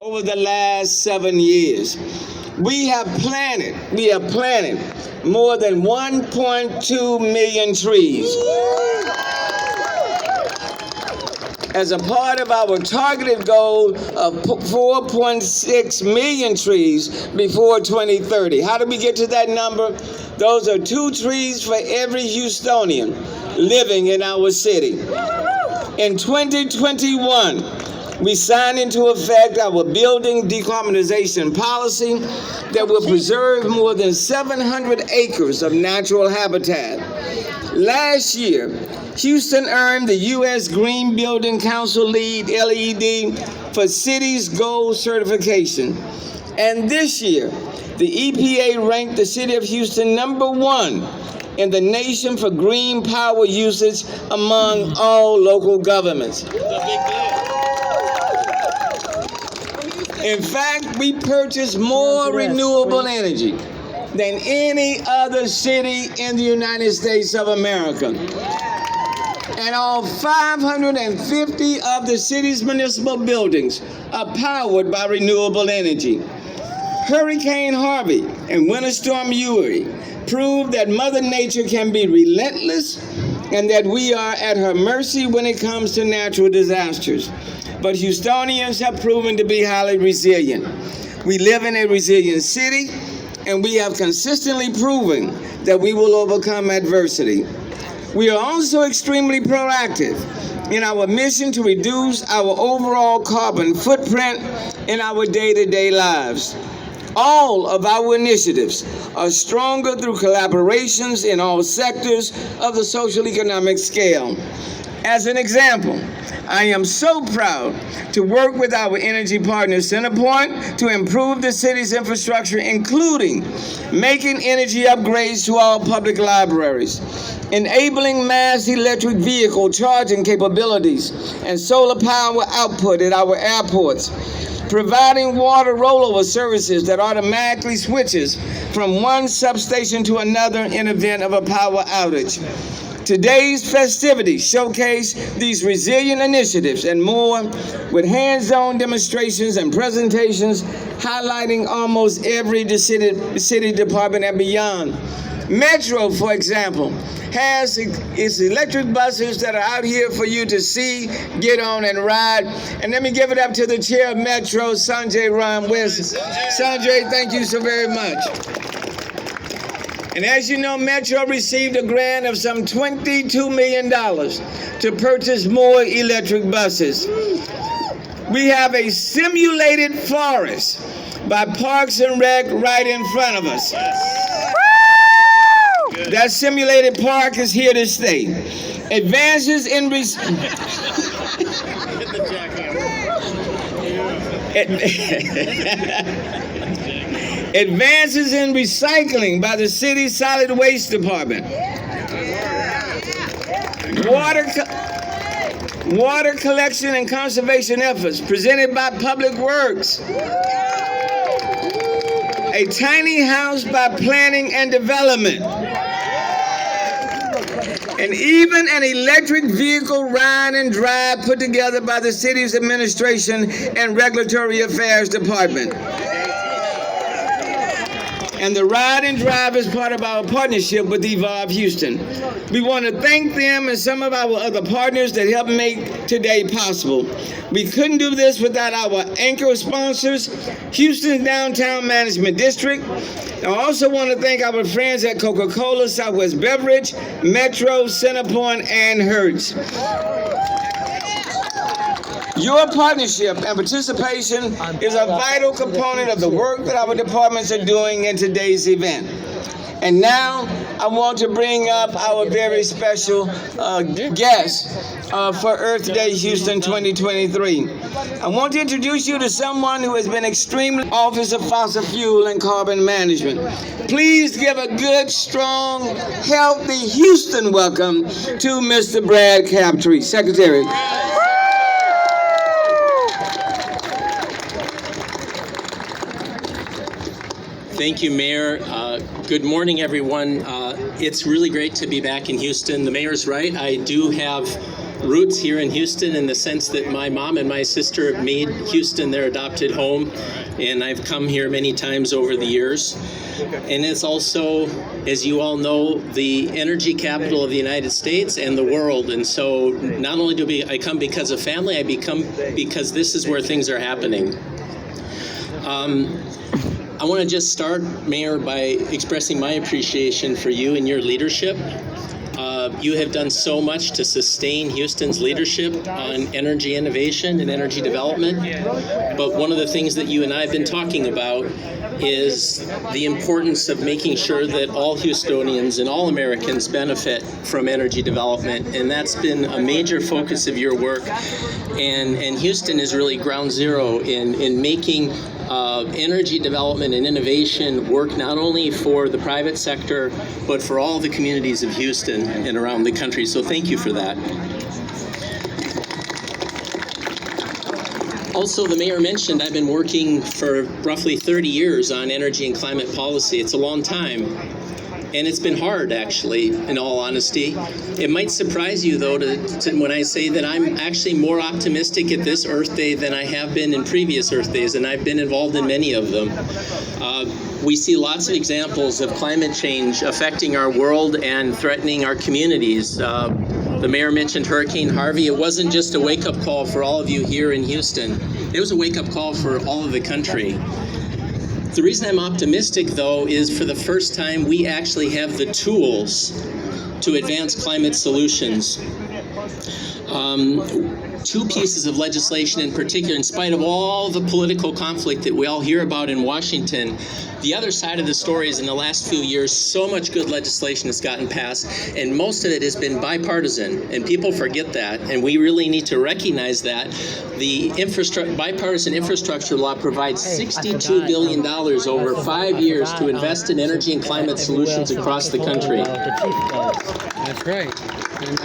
over the last 7 years. We have planted more than 1.2 million trees. As a part of our targeted goal of 4.6 million trees before 2030. How did we get to that number? Those are 2 trees for every Houstonian living in our city. In 2021, we signed into effect our building decarbonization policy that will preserve more than 700 acres of natural habitat. Last year, Houston earned the U.S. Green Building Council LEED LED for Cities Gold certification. And this year, the EPA ranked the city of Houston #1 in the nation for green power usage among all local governments. In fact, we purchase more renewable energy than any other city in the United States of America. And all 550 of the city's municipal buildings are powered by renewable energy. Hurricane Harvey and Winter Storm Uri proved that Mother Nature can be relentless and that we are at her mercy when it comes to natural disasters. But Houstonians have proven to be highly resilient. We live in a resilient city, and we have consistently proven that we will overcome adversity. We are also extremely proactive in our mission to reduce our overall carbon footprint in our day-to-day lives. All of our initiatives are stronger through collaborations in all sectors of the social economic scale. As an example, I am so proud to work with our energy partner CenterPoint to improve the city's infrastructure, including making energy upgrades to all public libraries, enabling mass electric vehicle charging capabilities and solar power output at our airports, providing water rollover services that automatically switches from one substation to another in event of a power outage. Today's festivities showcase these resilient initiatives and more, with hands-on demonstrations and presentations highlighting almost every city department and beyond. Metro, for example, has its electric buses that are out here for you to see, get on, and ride. And let me give it up to the chair of Metro, Sanjay Ramwes. Sanjay, thank you so very much. And as you know, Metro received a grant of some $22 million to purchase more electric buses. We have a simulated forest by Parks and Rec right in front of us. That simulated park is here to stay. Advances in Advances in recycling by the city's solid waste department. Water collection and conservation efforts presented by Public Works. A tiny house by Planning and Development. And even an electric vehicle ride and drive put together by the city's administration and regulatory affairs department. And the ride and drive is part of our partnership with Evolve Houston. We want to thank them and some of our other partners that helped make today possible. We couldn't do this without our anchor sponsors, Houston's Downtown Management District. I also want to thank our friends at Coca-Cola, Southwest Beverage, Metro, CenterPoint, and Hertz. Your partnership and participation is a vital component of the work that our departments are doing in today's event. And now I want to bring up our very special guest for Earth Day Houston 2023. I want to introduce you to someone who has been extremely Office of Fossil Fuel and Carbon Management. Please give a good, strong, healthy Houston welcome to Mr. Brad Crabtree, Secretary. Thank you, Mayor. Good morning, everyone. It's really great to be back in Houston. The mayor's right. I do have roots here in Houston in the sense that my mom and my sister made Houston their adopted home, and I've come here many times over the years. And it's also, as you all know, the energy capital of the United States and the world. And so not only do I come because of family, I become because this is where things are happening. I want to just start, Mayor, by expressing my appreciation for you and your leadership. You have done so much to sustain Houston's leadership on energy innovation and energy development. But one of the things that you and I have been talking about is the importance of making sure that all Houstonians and all Americans benefit from energy development. And that's been a major focus of your work. And Houston is really ground zero in making energy development and innovation work not only for the private sector, but for all the communities of Houston and around the country. So thank you for that. Also, the mayor mentioned I've been working for roughly 30 years on energy and climate policy. It's a long time. And it's been hard, actually, in all honesty. It might surprise you, though, when I say that I'm actually more optimistic at this Earth Day than I have been in previous Earth Days, and I've been involved in many of them. We see lots of examples of climate change affecting our world and threatening our communities. The mayor mentioned Hurricane Harvey. It wasn't just a wake-up call for all of you here in Houston. It was a wake-up call for all of the country. The reason I'm optimistic, though, is for the first time we actually have the tools to advance climate solutions. Two pieces of legislation in particular, in spite of all the political conflict that we all hear about in Washington, the other side of the story is in the last few years, so much good legislation has gotten passed, and most of it has been bipartisan, and people forget that, and we really need to recognize that. The bipartisan infrastructure law provides $62 billion over 5 years to invest in energy and climate solutions across the country. That's right. And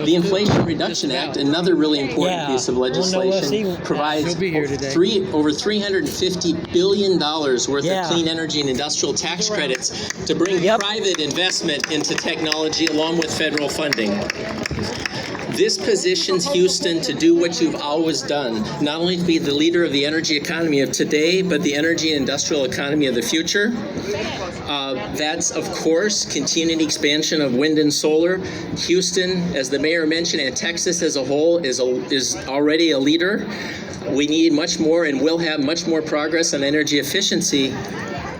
the Inflation Reduction Act, another really important piece of legislation, provides over $350 billion worth of clean energy and industrial tax credits to bring private investment into technology along with federal funding. This positions Houston to do what you've always done, not only to be the leader of the energy economy of today, but the energy and industrial economy of the future. That's, of course, continued expansion of wind and solar. Houston, as the mayor mentioned, and Texas as a whole is already a leader. We need much more and will have much more progress on energy efficiency.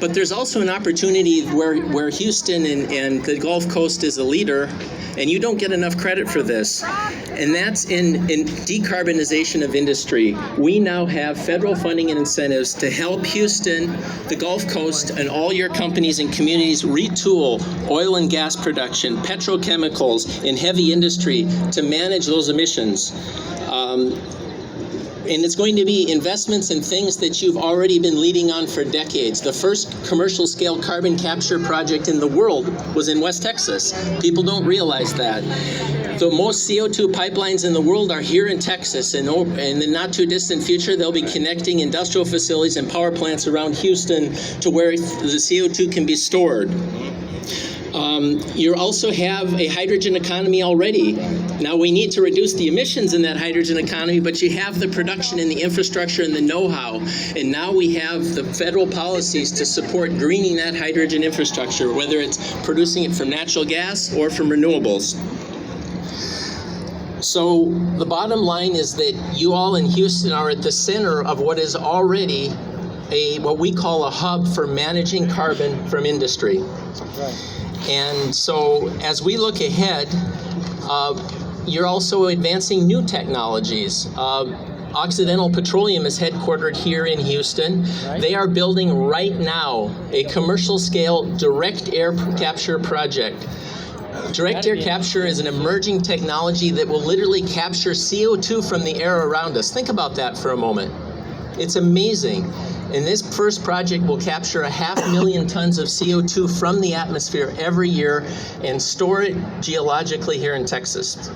But there's also an opportunity where Houston and the Gulf Coast is a leader, and you don't get enough credit for this. And that's in decarbonization of industry. We now have federal funding and incentives to help Houston, the Gulf Coast, and all your companies and communities retool oil and gas production, petrochemicals, and heavy industry to manage those emissions. And it's going to be investments in things that you've already been leading on for decades. The first commercial scale carbon capture project in the world was in West Texas. People don't realize that. The most CO2 pipelines in the world are here in Texas, and in the not too distant future, they'll be connecting industrial facilities and power plants around Houston to where the CO2 can be stored. You also have a hydrogen economy already. Now we need to reduce the emissions in that hydrogen economy, but you have the production and the infrastructure and the know-how. And now we have the federal policies to support greening that hydrogen infrastructure, whether it's producing it from natural gas or from renewables. So the bottom line is that you all in Houston are at the center of what is already what we call a hub for managing carbon from industry. Right. And so as we look ahead, you're also advancing new technologies. Occidental Petroleum is headquartered here in Houston. Right. They are building right now a commercial scale direct air capture project. Direct air capture is an emerging technology that will literally capture CO2 from the air around us. Think about that for a moment. It's amazing. And this first project will capture 500,000 tons of CO2 from the atmosphere every year and store it geologically here in Texas.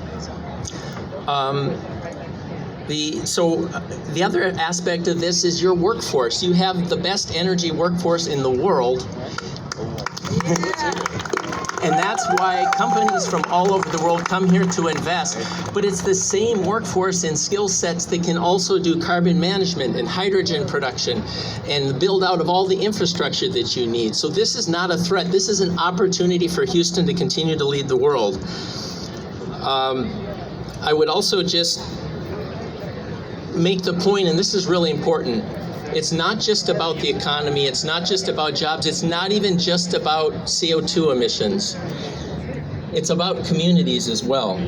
The other aspect of this is your workforce. You have the best energy workforce in the world. And that's why companies from all over the world come here to invest. But it's the same workforce and skill sets that can also do carbon management and hydrogen production and the build out of all the infrastructure that you need. So this is not a threat. This is an opportunity for Houston to continue to lead the world. I would also just make the point, and this is really important, it's not just about the economy, it's not just about jobs, it's not even just about CO2 emissions. It's about communities as well.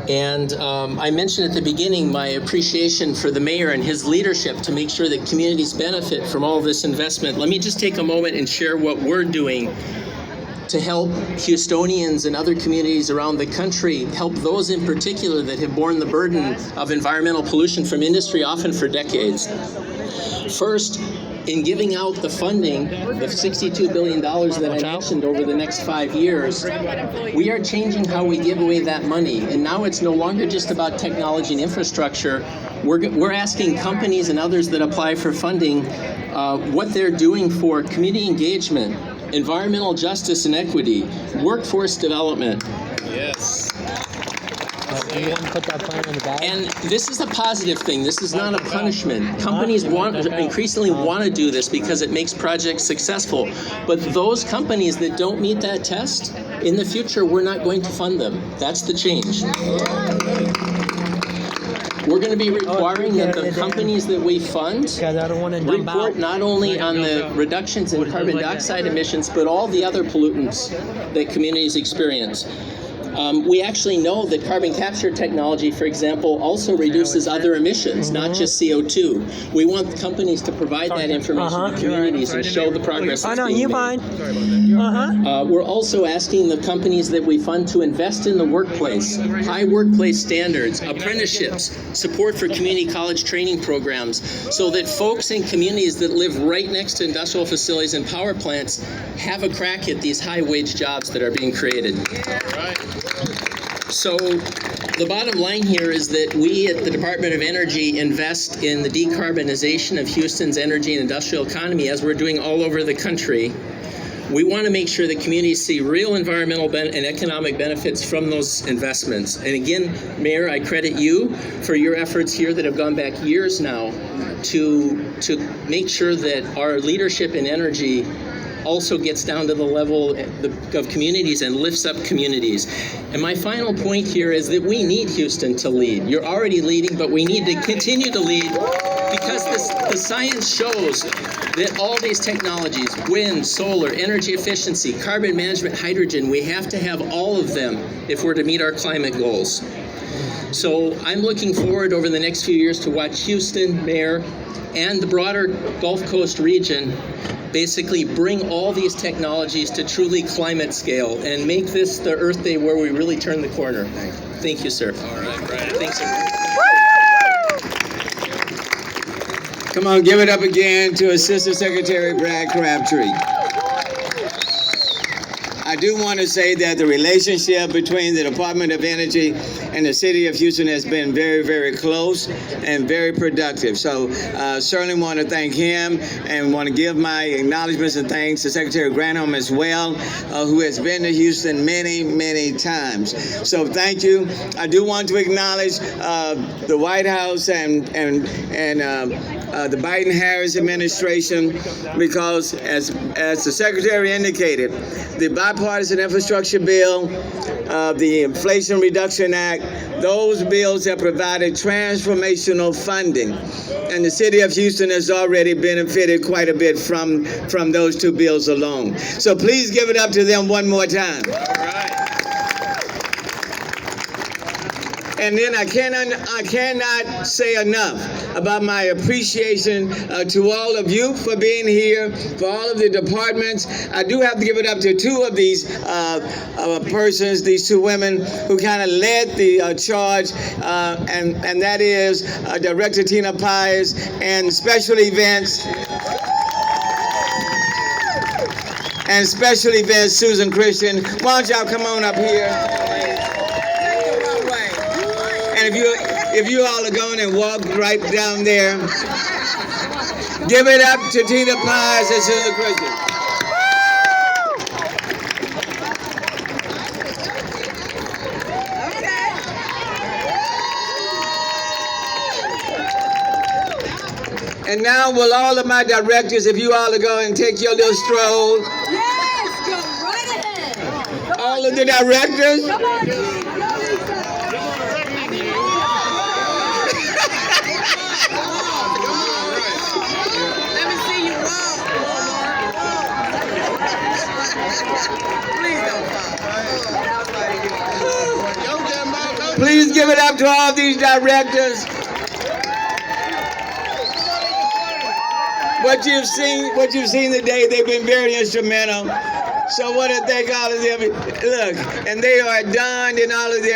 And I mentioned at the beginning my appreciation for the mayor and his leadership to make sure that communities benefit from all this investment. Let me just take a moment and share what we're doing to help Houstonians and other communities around the country, help those in particular that have borne the burden of environmental pollution from industry, often for decades. First, in giving out the funding, the $62 billion that I mentioned over the next 5 years, we are changing how we give away that money. And now it's no longer just about technology and infrastructure. We're asking companies and others that apply for funding what they're doing for community engagement, environmental justice and equity, workforce development. Yes. You want to put that plan in the bag? And this is a positive thing. This is not a punishment. Companies increasingly want to do this because it makes projects successful. But those companies that don't meet that test, in the future, we're not going to fund them. That's the change. We're going to be requiring that the companies that we fund report not only on the reductions in carbon dioxide emissions, but all the other pollutants that communities experience. We actually know that carbon capture technology, for example, also reduces other emissions, not just CO2. We want companies to provide that information to communities and show the progress that's being made. We're also asking the companies that we fund to invest in the workplace, high workplace standards, apprenticeships, support for community college training programs, so that folks in communities that live right next to industrial facilities and power plants have a crack at these high-wage jobs that are being created. So the bottom line here is that we at the Department of Energy invest in the decarbonization of Houston's energy and industrial economy, as we're doing all over the country. We want to make sure that communities see real environmental and economic benefits from those investments. And again, Mayor, I credit you for your efforts here that have gone back years now to make sure that our leadership in energy also gets down to the level of communities and lifts up communities. And my final point here is that we need Houston to lead. You're already leading, but we need to continue to lead because the science shows that all these technologies, wind, solar, energy efficiency, carbon management, hydrogen, we have to have all of them if we're to meet our climate goals. So I'm looking forward over the next few years to watch Houston, Mayor, and the broader Gulf Coast region basically bring all these technologies to truly climate scale and make this the Earth Day where we really turn the corner. Thank you, sir. All right, Brad. Thanks, sir. Come on, give it up again to Assistant Secretary Brad Crabtree. I do want to say that the relationship between the Department of Energy and the City of Houston has been very, very close and very productive. So certainly want to thank him and want to give my acknowledgments and thanks to Secretary Granholm as well, who has been to Houston many, many times. So thank you. I do want to acknowledge the White House and the Biden-Harris administration, because as the Secretary indicated, the bipartisan infrastructure bill, the Inflation Reduction Act, those bills have provided transformational funding. And the City of Houston has already benefited quite a bit from those two bills alone. So please give it up to them one more time. All right. And then I cannot say enough about my appreciation to all of you for being here, for all of the departments. I do have to give it up to two of these persons, these two women who kind of led the charge, and that is Director Tina Pius and Special Events. And Special Events, Susan Christian. Why don't y'all come on up here? And if you all are going and walk right down there, give it up to Tina Pius and Susan Christian. And now will all of my directors, if you all are going to take your little stroll. Yes, go right ahead. All of the directors. Come on, Lisa. Let me see you walk. Please don't fall. Please give it up to all these directors. What you've seen today, they've been very instrumental. So what to thank all of them. Look, and they are done in all of their